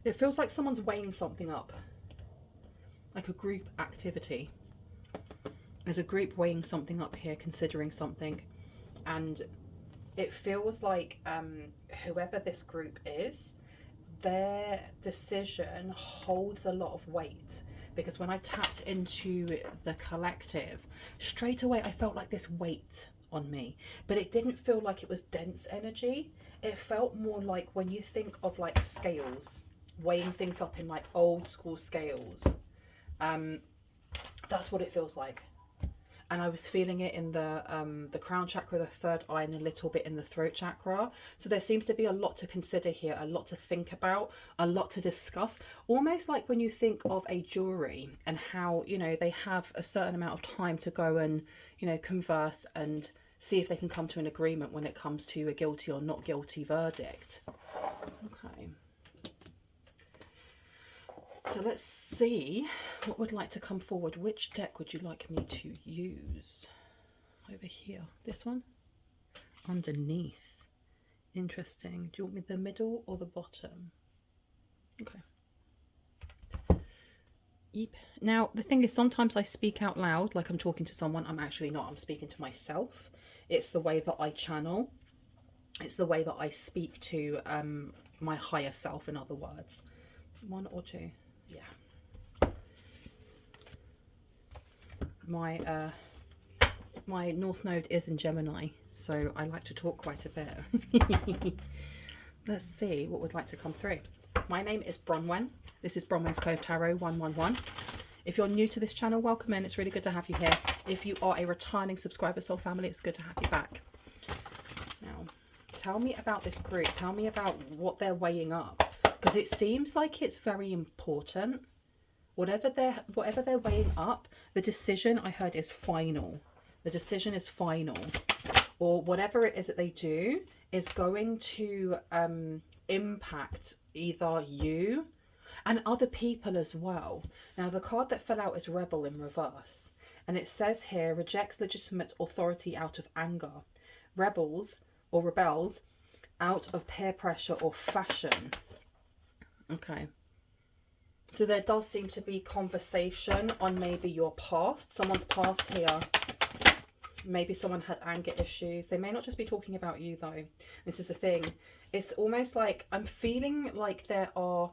It feels like someone's weighing something up, like a group activity. There's a group weighing something up here, considering something, and it feels like whoever this group is, their decision holds a lot of weight. Because when I tapped into the collective, straight away I felt like this weight on me, but it didn't feel like it was dense energy. It felt more like when you think of like scales, weighing things up in like old school scales. That's what it feels like. And I was feeling it in the crown chakra, the third eye, and a little bit in the throat chakra. So there seems to be a lot to consider here, a lot to think about, a lot to discuss. Almost like when you think of a jury and how, you know, they have a certain amount of time to go and, you know, converse and see if they can come to an agreement when it comes to a guilty or not guilty verdict. Okay. So let's see what would like to come forward. Which deck would you like me to use? Over here. This one? Underneath. Interesting. Do you want me the middle or the bottom? Okay. Yep. Now, the thing is, sometimes I speak out loud like I'm talking to someone. I'm actually not. I'm speaking to myself. It's the way that I channel. It's the way that I speak to my higher self, in other words. One or two. Yeah. My North Node is in Gemini, so I like to talk quite a bit. Let's see what would like to come through. My name is Bronwen. This is Bronwen's Cove Tarot 111. If you're new to this channel, welcome in. It's really good to have you here. If you are a returning subscriber, Soul Family, it's good to have you back. Now, tell me about this group. Tell me about what they're weighing up, because it seems like it's very important. Whatever they're weighing up, the decision I heard is final. The decision is final, or whatever it is that they do is going to impact either you and other people as well. Now, the card that fell out is Rebel in reverse, and it says here, rejects legitimate authority out of anger, rebels or rebels out of peer pressure or fashion. Okay. So there does seem to be conversation on maybe your past, someone's past here. Maybe someone had anger issues. They may not just be talking about you though. This is the thing. It's almost like I'm feeling like there are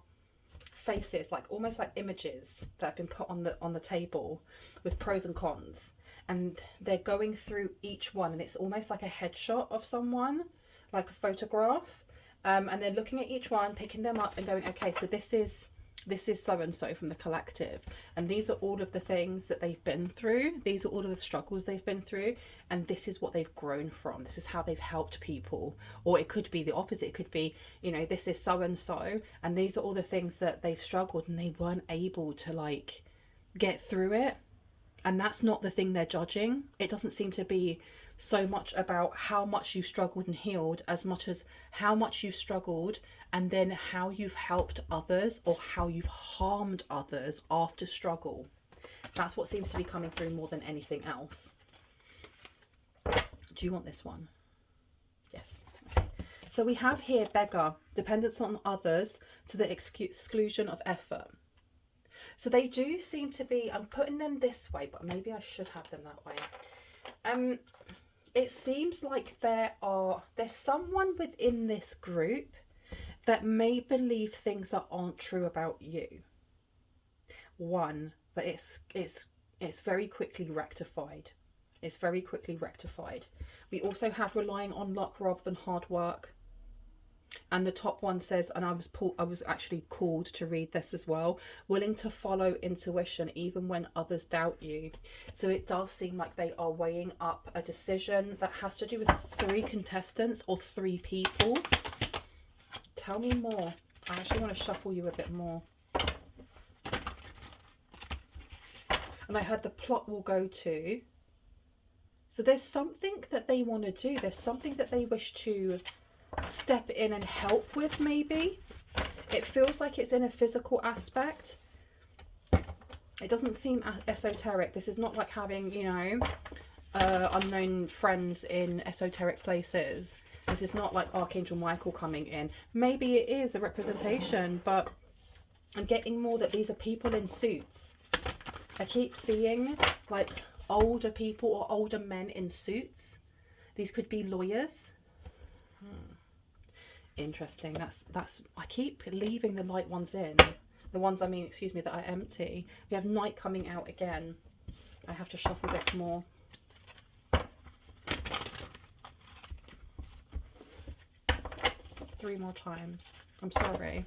faces, like almost like images that have been put on the table with pros and cons. And they're going through each one, and it's almost like a headshot of someone, like a photograph. And they're looking at each one, picking them up and going, okay, so this is so-and-so from the collective, and these are all of the things that they've been through, these are all of the struggles they've been through, and this is what they've grown from, this is how they've helped people. Or it could be the opposite. It could be, you know, this is so-and-so, and these are all the things that they've struggled and they weren't able to like get through it. And that's not the thing they're judging. It doesn't seem to be so much about how much you struggled and healed, as much as how much you struggled and then how you've helped others or how you've harmed others after struggle. That's what seems to be coming through more than anything else. Do you want this one? Yes. Okay. So we have here beggar, dependence on others to the exclusion of effort. So they do seem to be, I'm putting them this way, but maybe I should have them that way. It seems like there's someone within this group that may believe things that aren't true about you. One, but it's very quickly rectified. It's very quickly rectified. We also have relying on luck rather than hard work. And the top one says, and I was actually called to read this as well, willing to follow intuition even when others doubt you. So it does seem like they are weighing up a decision that has to do with 3 contestants or 3 people. Tell me more. I actually want to shuffle you a bit more. And I heard the plot will go to. So there's something that they want to do. There's something that they wish to step in and help with, maybe. It feels like it's in a physical aspect. It doesn't seem esoteric. This is not like having, you know, unknown friends in esoteric places. This is not like Archangel Michael coming in. Maybe it is a representation, but I'm getting more that these are people in suits. I keep seeing like older people or older men in suits. These could be lawyers. Interesting. That's I keep leaving the light ones in. The ones, I mean, excuse me, that are empty. We have night coming out again. I have to shuffle this more. 3 more times. I'm sorry.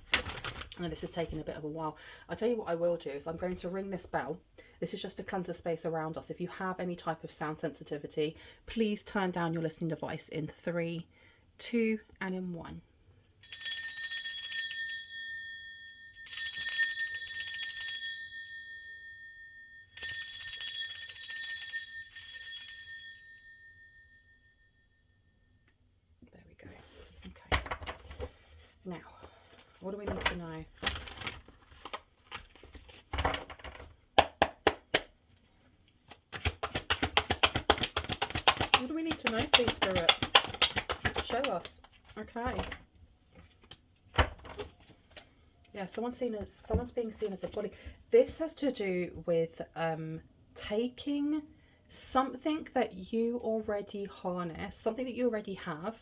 I know this is taking a bit of a while. I'll tell you what I will do is I'm going to ring this bell. This is just to cleanse the space around us. If you have any type of sound sensitivity, please turn down your listening device in 3, 2, and in 1. There we go. Okay. Now, what do we need to know? What do we need to know, please, Spirit? Show us. Okay. Yeah, someone's being seen as a bully. This has to do with taking something that you already harness, something that you already have,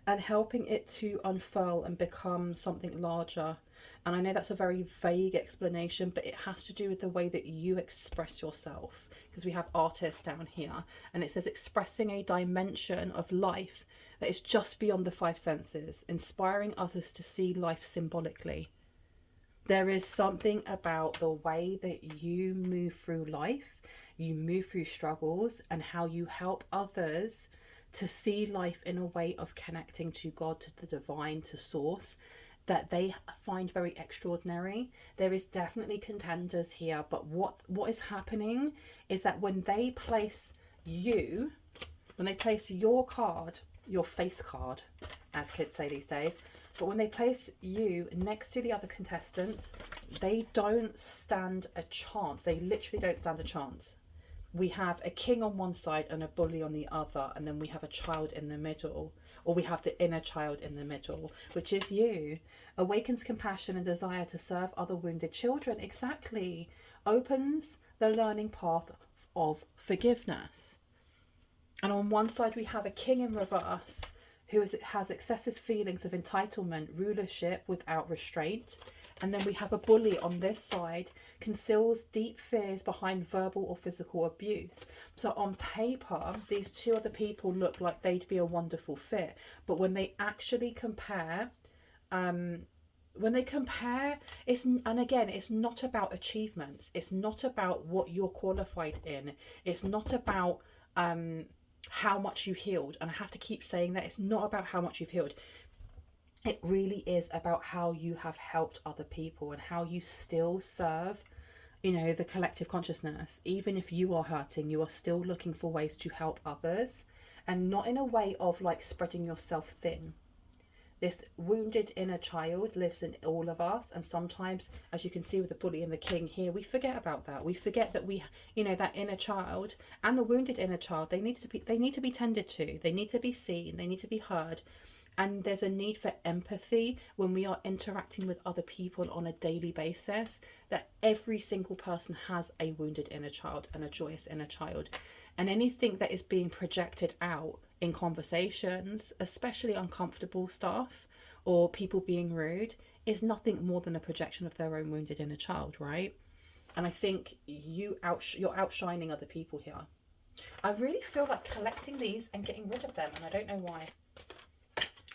and helping it to unfurl and become something larger. And I know that's a very vague explanation, but it has to do with the way that you express yourself, because we have artists down here, and it says expressing a dimension of life that is just beyond the 5 senses, inspiring others to see life symbolically. There is something about the way that you move through life, you move through struggles, and how you help others to see life in a way of connecting to God, to the divine, to source, that they find very extraordinary. There is definitely contenders here, but what is happening is that when they place you, when they place your card, your face card, as kids say these days, but when they place you next to the other contestants, they don't stand a chance. They literally don't stand a chance. We have a king on one side and a bully on the other, and then we have a child in the middle, or we have the inner child in the middle, which is you. Awakens compassion and desire to serve other wounded children. Exactly. Opens the learning path of forgiveness. And on one side we have a king in reverse who has excessive feelings of entitlement, rulership without restraint. And then we have a bully on this side, conceals deep fears behind verbal or physical abuse. So on paper, these two other people look like they'd be a wonderful fit. But when they actually compare, it's, and again, it's not about achievements. It's not about what you're qualified in. It's not about how much you healed. And I have to keep saying that it's not about how much you've healed. It really is about how you have helped other people and how you still serve, you know, the collective consciousness. Even if you are hurting, you are still looking for ways to help others, and not in a way of like spreading yourself thin. This wounded inner child lives in all of us, and sometimes, as you can see with the bully and the king here, we forget about that. We forget that we, you know, that inner child and the wounded inner child, they need to be tended to. They need to be seen. They need to be heard. And there's a need for empathy when we are interacting with other people on a daily basis, that every single person has a wounded inner child and a joyous inner child. And anything that is being projected out in conversations, especially uncomfortable stuff or people being rude, is nothing more than a projection of their own wounded inner child, right? And I think you're outshining other people here. I really feel like collecting these and getting rid of them, and I don't know why.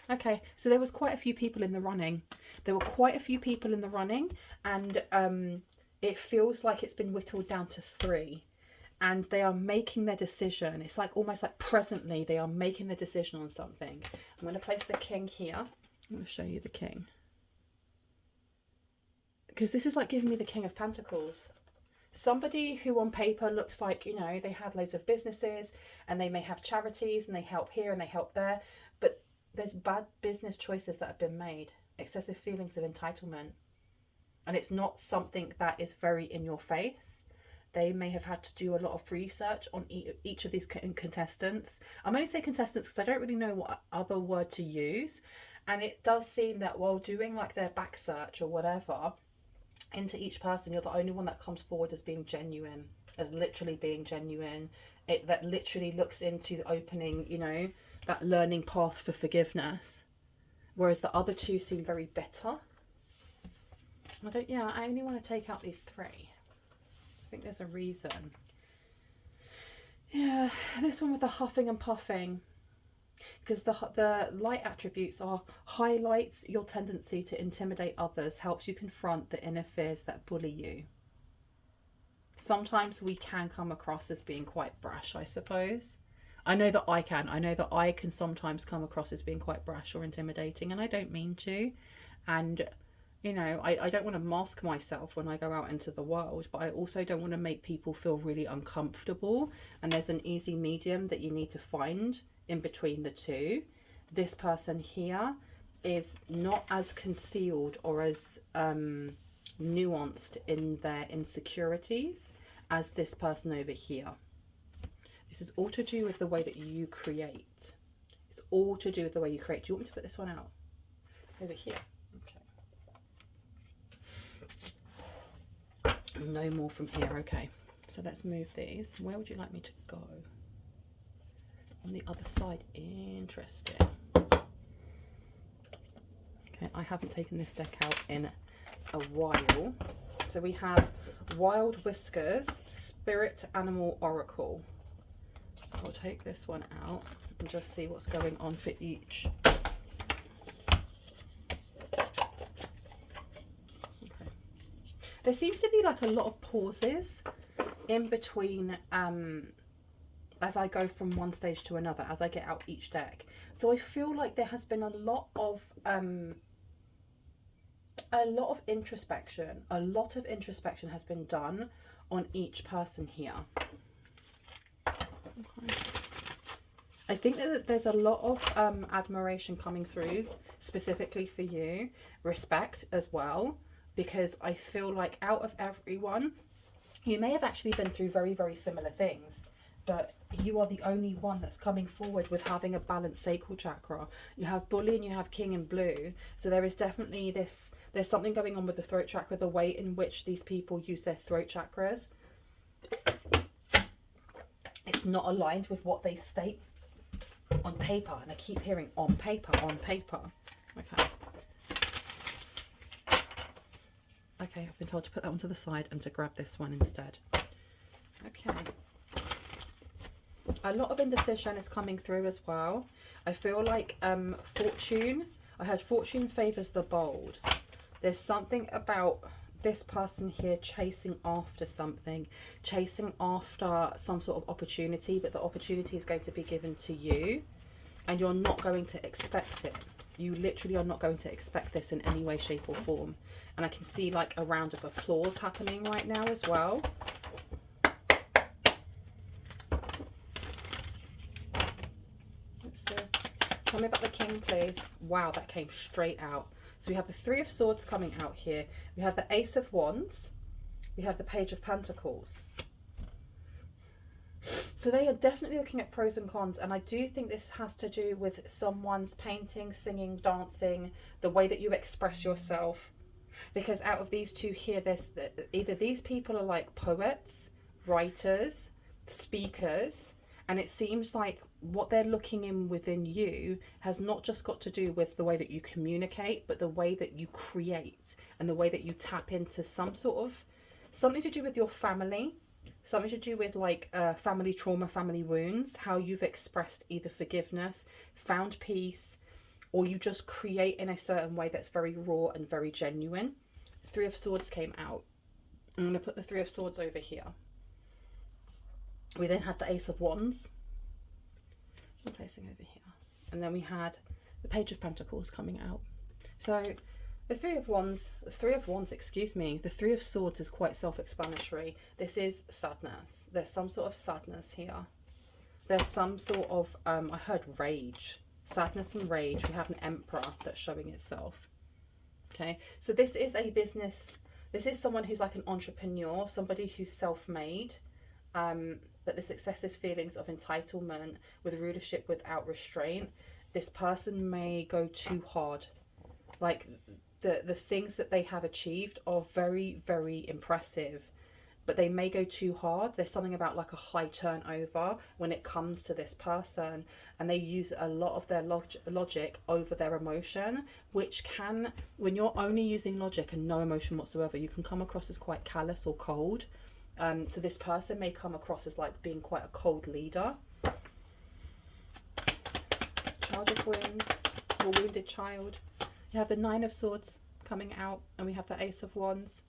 Okay, so there was quite a few people in the running. And it feels like it's been whittled down to 3. And they are making their decision. It's like almost like presently they are making the decision on something. I'm going to place the king here. I'm going to show you the king, because this is like giving me the King of Pentacles. Somebody who on paper looks like, you know, they had loads of businesses and they may have charities and they help here and they help there. But there's bad business choices that have been made. Excessive feelings of entitlement. And it's not something that is very in your face. They may have had to do a lot of research on each of these contestants. I'm only saying contestants because I don't really know what other word to use. And it does seem that while doing like their back search or whatever, into each person, you're the only one that comes forward as being genuine, as literally being genuine. That literally looks into the opening, you know, that learning path for forgiveness. Whereas the other two seem very bitter. I only want to take out these three. I think there's a reason. Yeah, this one with the huffing and puffing. Because the light attributes are highlights your tendency to intimidate others, helps you confront the inner fears that bully you. Sometimes we can come across as being quite brash, I suppose. I know that I can. I know that I can sometimes come across as being quite brash or intimidating, and I don't mean to. And, you know, I don't want to mask myself when I go out into the world, but I also don't want to make people feel really uncomfortable. And there's an easy medium that you need to find in between the two. This person here is not as concealed or as nuanced in their insecurities as this person over here. This is all to do with the way that you create. It's all to do with the way you create. Do you want me to put this one out? Over here. Okay. No more from here. Okay. So let's move these. Where would you like me to go? On the other side. Interesting. Okay, I haven't taken this deck out in a while. So we have Wild Whiskers, Spirit Animal Oracle. So I'll take this one out and just see what's going on for each. Okay. There seems to be like a lot of pauses in between as I go from one stage to another, as I get out each deck. So I feel like there has been a lot of introspection. A lot of introspection has been done on each person here. Okay. I think that there's a lot of admiration coming through, specifically for you. Respect as well, because I feel like out of everyone, you may have actually been through very, very similar things, but you are the only one that's coming forward with having a balanced sacral chakra. You have bully and you have king in blue. So there is definitely this, there's something going on with the throat chakra, the way in which these people use their throat chakras. It's not aligned with what they state on paper. And I keep hearing on paper, on paper. Okay. Okay, I've been told to put that one to the side and to grab this one instead. Okay. A lot of indecision is coming through as well. I feel like fortune, I heard fortune favours the bold. There's something about this person here chasing after something, chasing after some sort of opportunity, but the opportunity is going to be given to you and you're not going to expect it. You literally are not going to expect this in any way, shape or form. And I can see like a round of applause happening right now as well. Let's see. Tell me about the king, please. Wow, that came straight out. So we have the Three of Swords coming out here. We have the Ace of Wands. We have the Page of Pentacles. So they are definitely looking at pros and cons. And I do think this has to do with someone's painting, singing, dancing, the way that you express yourself. Because out of these two here, there's either these people are like poets, writers, speakers. And it seems like what they're looking in within you has not just got to do with the way that you communicate, but the way that you create and the way that you tap into some sort of, something to do with your family, something to do with like family trauma, family wounds, how you've expressed either forgiveness, found peace, or you just create in a certain way that's very raw and very genuine. Three of Swords came out. I'm going to put the Three of Swords over here. We then had the Ace of Wands. I'm placing over here. And then we had the Page of Pentacles coming out. So the Three of Wands, the Three of Swords is quite self-explanatory. This is sadness. There's some sort of sadness here. There's some sort of, I heard rage. Sadness and rage. We have an Emperor that's showing itself. Okay, so this is a business. This is someone who's like an entrepreneur, somebody who's self-made. But this excessive feelings of entitlement with rulership without restraint. This person may go too hard. Like the things that they have achieved are very, very impressive, but they may go too hard. There's something about like a high turnover when it comes to this person, and they use a lot of their logic over their emotion, which can, when you're only using logic and no emotion whatsoever, you can come across as quite callous or cold. So this person may come across as like being quite a cold leader. Child of Wounds, or wounded child. You have the Nine of Swords coming out, and we have the Ace of Wands.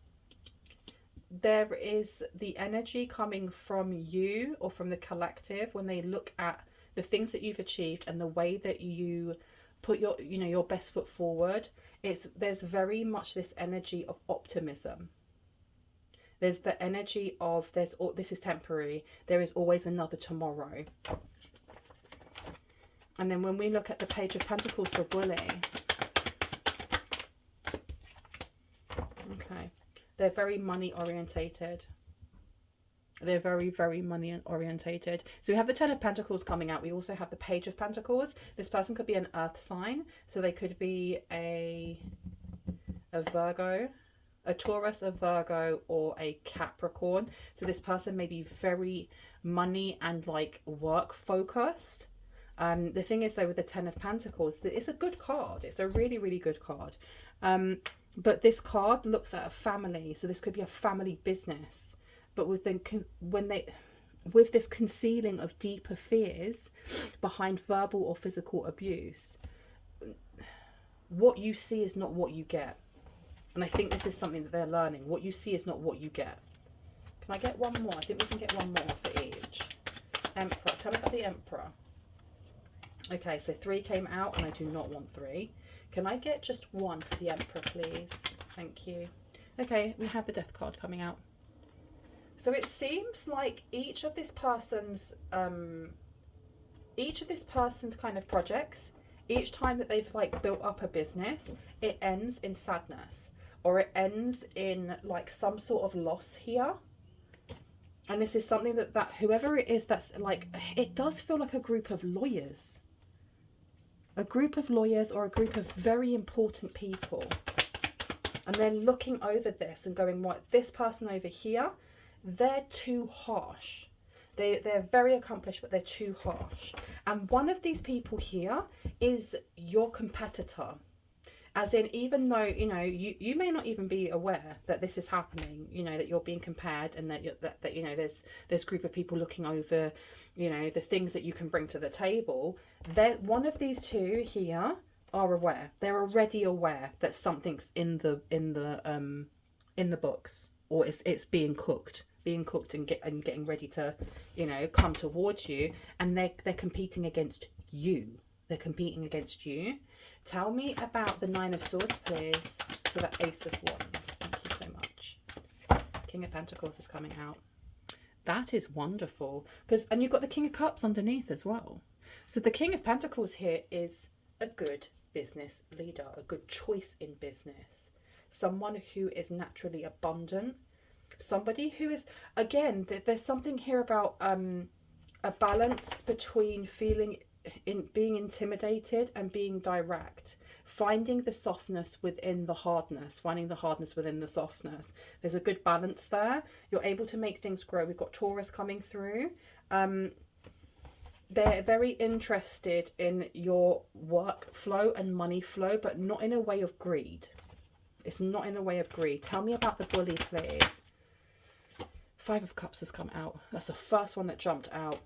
There is the energy coming from you or from the collective when they look at the things that you've achieved and the way that you put your, you know, your best foot forward. There's very much this energy of optimism. There's the energy of this is temporary. There is always another tomorrow. And then when we look at the Page of Pentacles for Bully, okay, they're very money orientated. They're very, very money orientated. So we have the Ten of Pentacles coming out. We also have the Page of Pentacles. This person could be an earth sign. So they could be a Virgo, a Taurus, a Virgo, or a Capricorn. So this person may be very money and like work focused. The thing is though, with the Ten of Pentacles, it's a good card. It's a really, really good card. But this card looks at a family. So this could be a family business. But with this concealing of deeper fears behind verbal or physical abuse, what you see is not what you get. And I think this is something that they're learning. What you see is not what you get. Can I get one more? I think we can get one more for each. Emperor. Tell me about the Emperor. Okay, so 3 came out, and I do not want 3. Can I get just 1 for the Emperor, please? Thank you. Okay, we have the Death card coming out. So it seems like each of this person's kind of projects, each time that they've like built up a business, it ends in sadness, or it ends in like some sort of loss here. And this is something that whoever it is, that's like, it does feel like a group of lawyers. A group of lawyers or a group of very important people. And they're looking over this and going, what, this person over here, they're too harsh. They're very accomplished, but they're too harsh. And one of these people here is your competitor. As in, even though, you know, you may not even be aware that this is happening, you know, that you're being compared, and that you know, there's group of people looking over, you know, the things that you can bring to the table. One of these two here are aware. They're already aware that something's in the books, or it's being cooked and getting ready to, you know, come towards you, and they're competing against you. They're competing against you. Tell me about the Nine of Swords, please, for the Ace of Wands. Thank you so much. King of Pentacles is coming out. That is wonderful. And you've got the King of Cups underneath as well. So the King of Pentacles here is a good business leader, a good choice in business. Someone who is naturally abundant. Somebody who is, again, there's something here about a balance between being intimidated and being direct, finding the softness within the hardness, finding the hardness within the softness. There's a good balance there. You're able to make things grow. We've got Taurus coming through. They're very interested in your work flow and money flow, but not in a way of greed. It's not in a way of greed. Tell me about the Bully, please. 5 of Cups has come out. That's the first one that jumped out.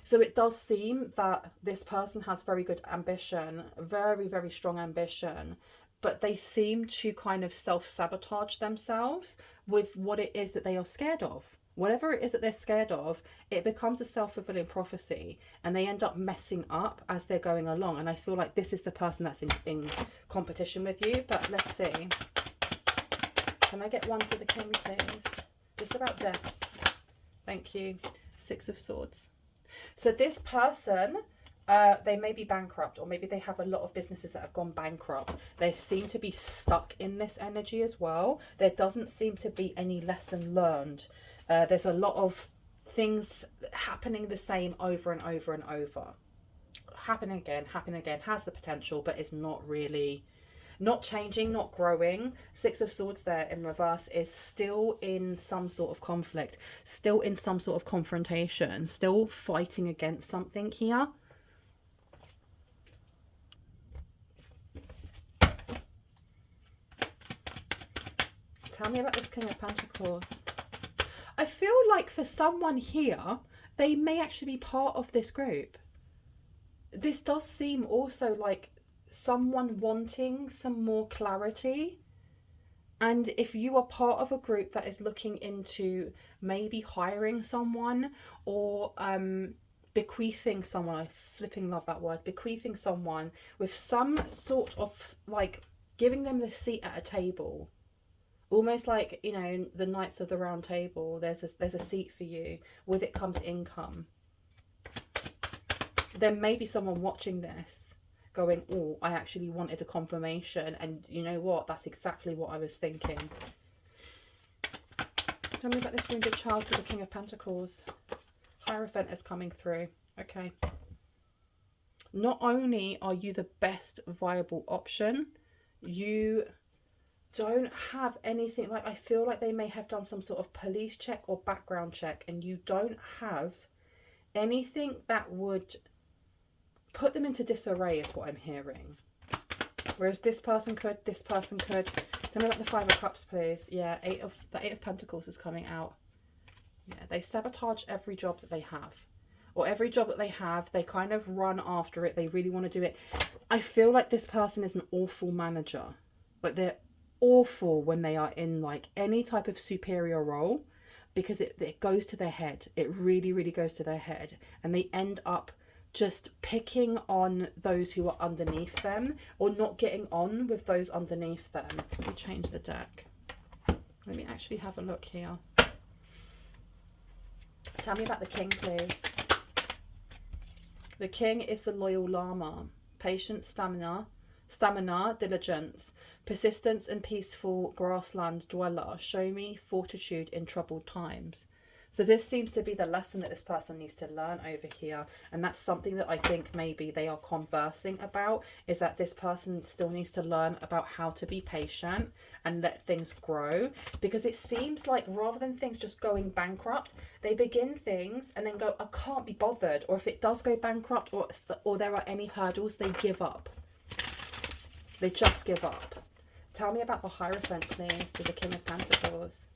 So it does seem that this person has very good ambition, very, very strong ambition, but they seem to kind of self-sabotage themselves with what it is that they are scared of. Whatever it is that they're scared of, it becomes a self-fulfilling prophecy, and they end up messing up as they're going along. And I feel like this is the person that's in competition with you, but let's see. Can I get 1 for the King, please? Just about death. Thank you. 6 of Swords. So this person, they may be bankrupt, or maybe they have a lot of businesses that have gone bankrupt. They seem to be stuck in this energy as well. There doesn't seem to be any lesson learned. There's a lot of things happening the same over and over and over. Happening again, has the potential, but it's not really Not changing, not growing. Six of Swords there in reverse is still in some sort of conflict, still in some sort of confrontation, still fighting against something here. Tell me about this King of Pentacles. I feel like for someone here, they may actually be part of this group. This does seem also like someone wanting some more clarity. And if you are part of a group that is looking into maybe hiring someone or bequeathing someone, I flipping love that word, bequeathing someone with some sort of like giving them the seat at a table. Almost like, you know, the Knights of the Round Table. There's a seat for you. With it comes income. There may be someone watching this going, oh, I actually wanted a confirmation. And you know what? That's exactly what I was thinking. Tell me about this wounded child to the King of Pentacles. Hierophant is coming through. Okay. Not only are you the best viable option, you don't have anything, like I feel like they may have done some sort of police check or background check, and you don't have anything that would put them into disarray is what I'm hearing. Whereas this person could. Tell me about the Five of Cups, please. Yeah, the Eight of Pentacles is coming out. Yeah, they sabotage every job that they have. Or every job that they have, they kind of run after it. They really want to do it. I feel like this person is an awful manager. Like they're awful when they are in like any type of superior role, because it goes to their head. It really, really goes to their head. And they end up just picking on those who are underneath them, or not getting on with those underneath them. Let me change the deck. Let me actually have a look here. Tell me about the King, please. The King is the loyal llama. Patience, stamina, diligence, persistence and peaceful grassland dweller. Show me fortitude in troubled times. So this seems to be the lesson that this person needs to learn over here. And that's something that I think maybe they are conversing about, is that this person still needs to learn about how to be patient and let things grow. Because it seems like rather than things just going bankrupt, they begin things and then go, I can't be bothered. Or if it does go bankrupt, or there are any hurdles, they give up. They just give up. Tell me about the Hierophant, please, to the King of Pentacles.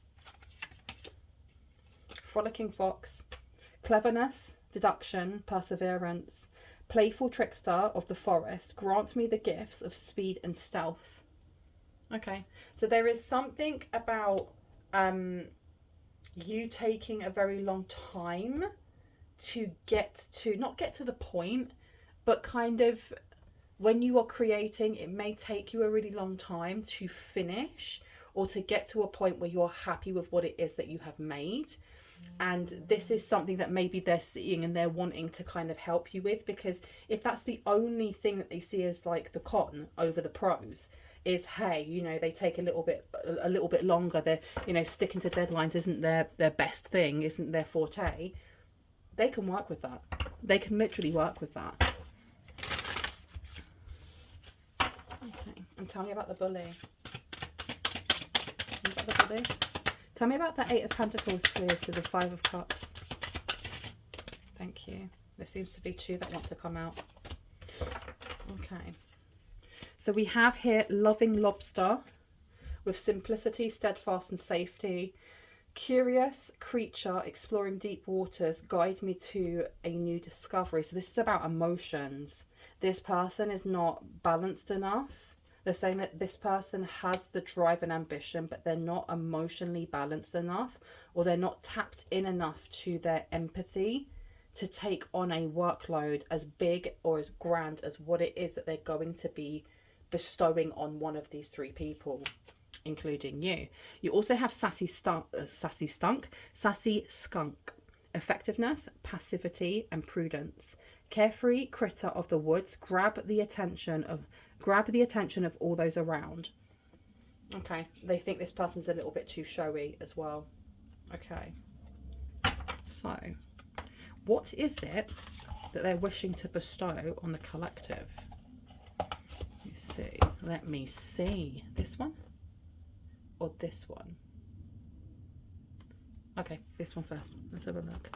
Frolicking fox. Cleverness, deduction, perseverance. Playful trickster of the forest. Grant me the gifts of speed and stealth. Okay. So there is something about you taking a very long time to not get to the point, but kind of when you are creating, it may take you a really long time to finish or to get to a point where you're happy with what it is that you have made. And this is something that maybe they're seeing and they're wanting to kind of help you with, because if that's the only thing that they see as like the con over the pros is, hey, you know, they take a little bit longer, they're, you know, sticking to deadlines isn't their best thing, isn't their forte, they can work with that. They can literally work with that. Okay, and tell me about the bully. Tell me about the Eight of Pentacles, please, to the Five of Cups. Thank you. There seems to be two that want to come out. Okay. So we have here loving lobster with simplicity, steadfast and safety. Curious creature exploring deep waters, guide me to a new discovery. So this is about emotions. This person is not balanced enough. They're saying that this person has the drive and ambition, but they're not emotionally balanced enough, or they're not tapped in enough to their empathy to take on a workload as big or as grand as what it is that they're going to be bestowing on one of these three people, including you. You also have sassy skunk, effectiveness, passivity and prudence. Carefree critter of the woods, grab the attention of all those around. Okay, they think this person's a little bit too showy as well. Okay, so what is it that they're wishing to bestow on the collective? Let me see. Let me see. This one or this one? Okay, this one first. Let's have a look.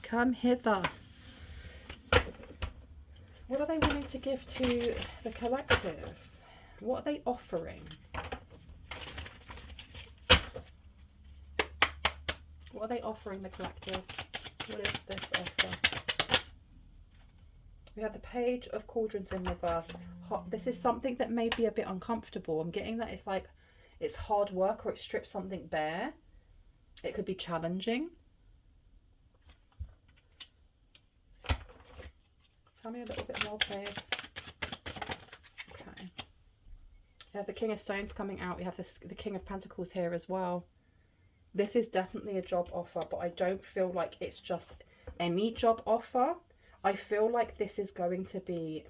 Come hither. What are they wanting to give to the collective? What are they offering? What are they offering the collective? What is this offer? We have the Page of Cauldrons in reverse. This is something that may be a bit uncomfortable. I'm getting that it's like it's hard work or it strips something bare. It could be challenging. Tell me a little bit more, please. Okay. We have the King of Stones coming out. We have the King of Pentacles here as well. This is definitely a job offer, but I don't feel like it's just any job offer. I feel like this is going to be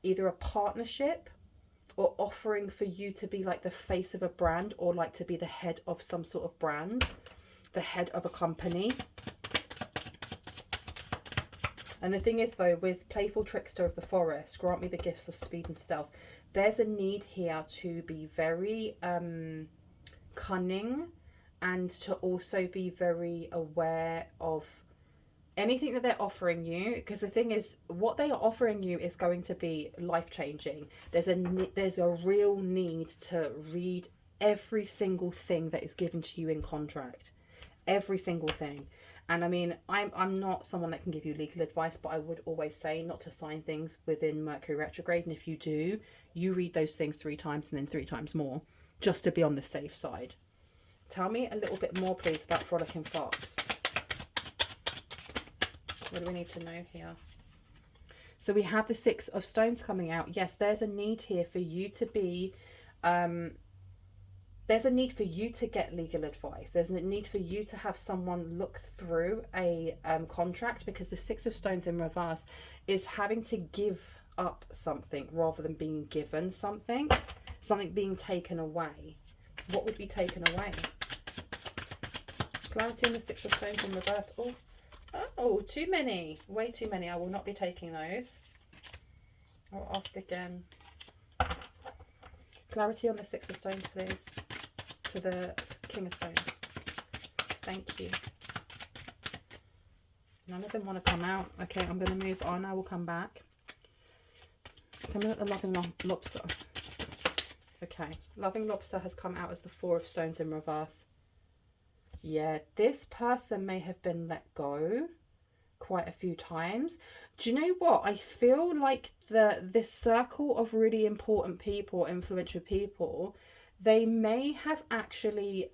either a partnership or offering for you to be like the face of a brand or like to be the head of some sort of brand, the head of a company. And the thing is though, with Playful Trickster of the Forest, grant me the gifts of speed and stealth, there's a need here to be very cunning and to also be very aware of anything that they're offering you, because the thing is, what they are offering you is going to be life-changing. There's a real need to read every single thing that is given to you in contract, every single thing. And I mean, I'm not someone that can give you legal advice, but I would always say not to sign things within Mercury retrograde. And if you do, you read those things 3 times and then 3 times more, just to be on the safe side. Tell me a little bit more, please, about Frolicking Fox. What do we need to know here? So we have the 6 of Stones coming out. Yes, there's a need here for you to be... there's a need for you to get legal advice. There's a need for you to have someone look through a contract, because the 6 of Stones in reverse is having to give up something rather than being given something. Something being taken away. What would be taken away? Clarity on the 6 of Stones in reverse. Oh, too many. Way too many. I will not be taking those. I'll ask again. Clarity on the 6 of Stones, please. To the King of Stones. Thank you. None of them want to come out. Okay, I'm going to move on. I will come back. Tell me about the Loving Lobster. Okay, Loving Lobster has come out as the 4 of Stones in reverse. Yeah, this person may have been let go quite a few times. Do you know what? I feel like this circle of really important people, influential people, they may have actually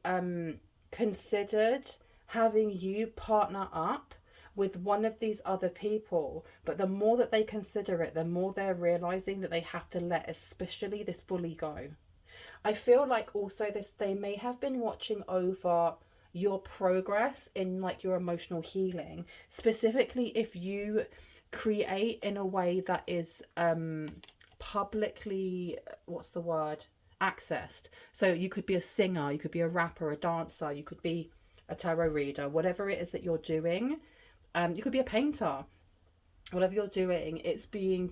considered having you partner up with one of these other people. But the more that they consider it, the more they're realizing that they have to let especially this bully go. I feel like also they may have been watching over your progress in like your emotional healing, specifically if you create in a way that is publicly, what's the word, accessed. So you could be a singer, you could be a rapper, a dancer, you could be a tarot reader, whatever it is that you're doing. You could be a painter. Whatever you're doing, it's being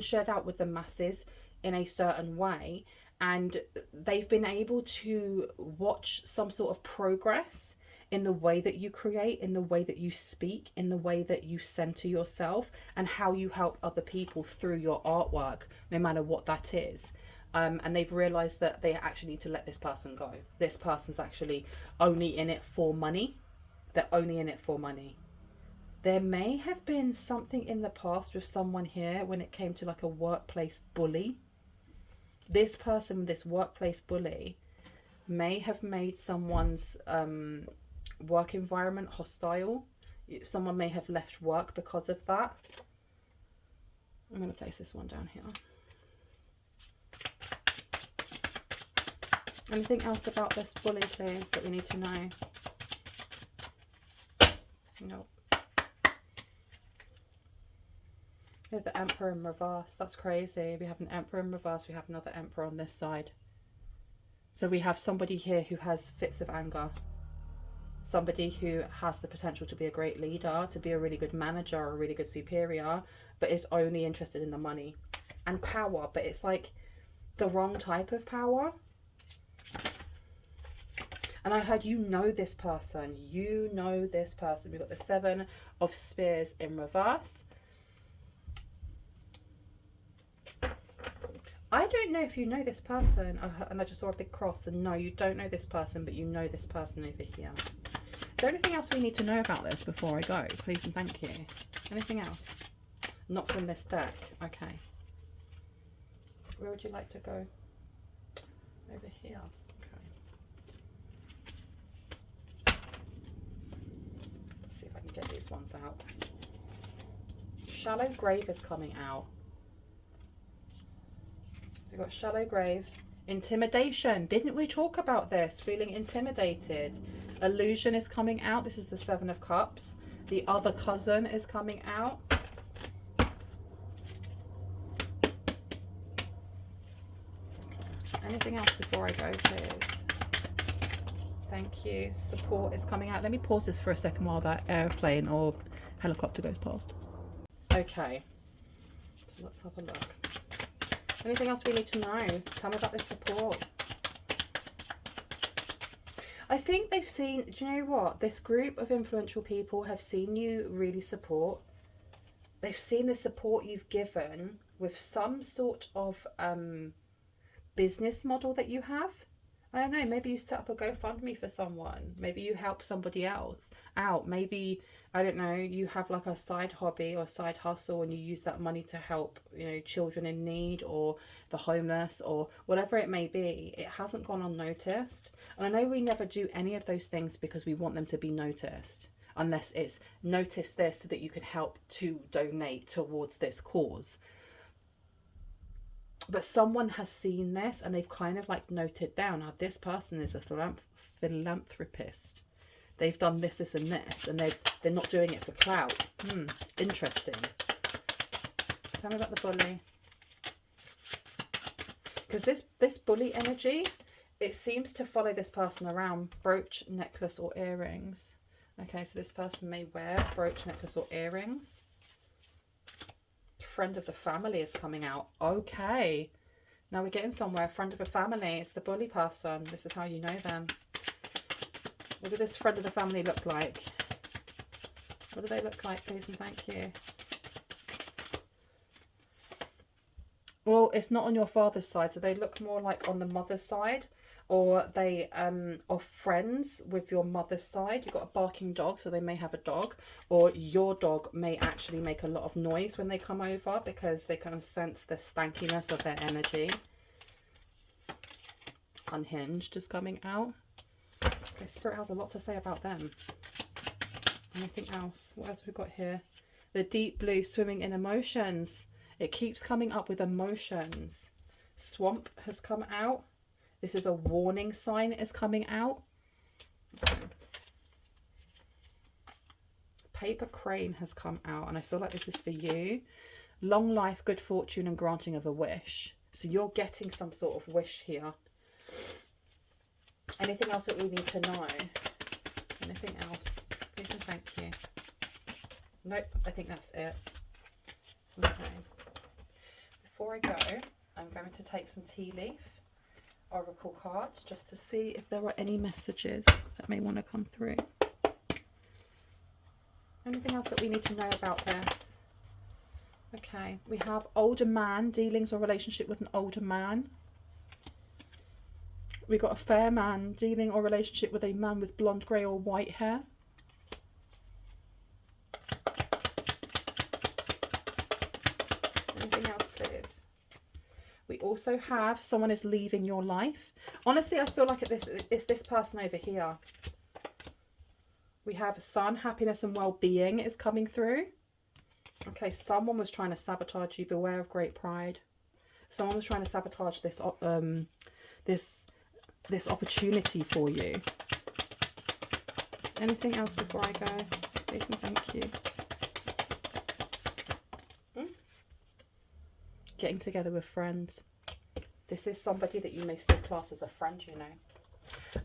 shared out with the masses in a certain way, and they've been able to watch some sort of progress in the way that you create, in the way that you speak, in the way that you center yourself, and how you help other people through your artwork, no matter what that is. And they've realized that they actually need to let this person go. This person's actually only in it for money. They're only in it for money. There may have been something in the past with someone here when it came to like a workplace bully. This person, this workplace bully, may have made someone's work environment hostile. Someone may have left work because of that. I'm going to place this one down here. Anything else about this bully, please, that we need to know? Nope. We have the Emperor in reverse. That's crazy. We have an Emperor in reverse. We have another Emperor on this side. So we have somebody here who has fits of anger. somebody who has the potential to be a great leader, to be a really good manager or a really good superior, but is only interested in the money and power. But it's like the wrong type of power. And I heard you know this person. You know this person. We've got the 7 of Spears in reverse. I don't know if you know this person. And I just saw a big cross. And no, you don't know this person, but you know this person over here. Is there anything else we need to know about this before I go? Please and thank you. Anything else? Not from this deck. Okay. Where would you like to go? Over here. See if I can get these ones out. Shallow grave is coming out. We've got shallow grave. Intimidation. Didn't we talk about this? Feeling intimidated. Illusion is coming out. This is the 7 of Cups. The other cousin is coming out. Anything else before I go, please? Thank you. Support is coming out. Let me pause this for a second while that airplane or helicopter goes past. Okay. So let's have a look. Anything else we need to know? Tell me about this support. I think they've seen, do you know what? This group of influential people have seen you really support. They've seen the support you've given with some sort of business model that you have. I don't know, maybe you set up a GoFundMe for someone. Maybe you help somebody else out. Maybe, I don't know, you have like a side hobby or side hustle and you use that money to help, you know, children in need or the homeless or whatever it may be. It hasn't gone unnoticed. And I know we never do any of those things because we want them to be noticed. Unless it's notice this so that you can help to donate towards this cause. But someone has seen this and they've kind of like noted down, now this person is a philanthropist. They've done this, this and this, and they're not doing it for clout. Interesting. Tell me about the bully. Because this bully energy, it seems to follow this person around. Brooch, necklace or earrings. Okay, so this person may wear brooch, necklace or earrings. Friend of the family is coming out. Okay, now we're getting somewhere. Friend of a family. It's the bully person. This is how you know them. What does this friend of the family look like? What do they look like, please and thank you? Well, it's not on your father's side, so they look more like on the mother's side, or they are friends with your mother's side. You've got a barking dog, so they may have a dog, or your dog may actually make a lot of noise when they come over because they kind of sense the stankiness of their energy. Unhinged is coming out. Okay, Spirit has a lot to say about them. Anything else? What else have we got here? The deep blue, swimming in emotions. It keeps coming up with emotions. Swamp has come out. This is a warning sign is coming out. Paper crane has come out, and I feel like this is for you. Long life, good fortune, and granting of a wish. So you're getting some sort of wish here. Anything else that we need to know? Anything else? Please and thank you. Nope, I think that's it. Okay. Before I go, I'm going to take some tea leaf oracle cards just to see if there are any messages that may want to come through. Anything else that we need to know about this? Okay, we have older man, dealings or relationship with an older man. We got a fair man, dealing or relationship with a man with blonde, grey or white hair. Anything else, please? We also have someone is leaving your life. Honestly, I feel like it's this person over here. We have sun, happiness and well-being is coming through. Okay, someone was trying to sabotage you. Beware of great pride. Someone was trying to sabotage this this opportunity for you. Anything else before I go? Please and thank you. Getting together with friends. This is somebody that you may still class as a friend, you know.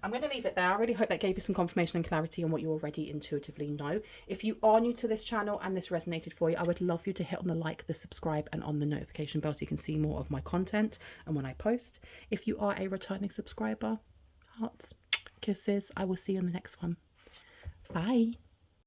I'm going to leave it there. I really hope that gave you some confirmation and clarity on what you already intuitively know. If you are new to this channel and this resonated for you, I would love you to hit on the like, the subscribe, and on the notification bell so you can see more of my content and when I post. If you are a returning subscriber, hearts, kisses. I will see you in the next one. Bye.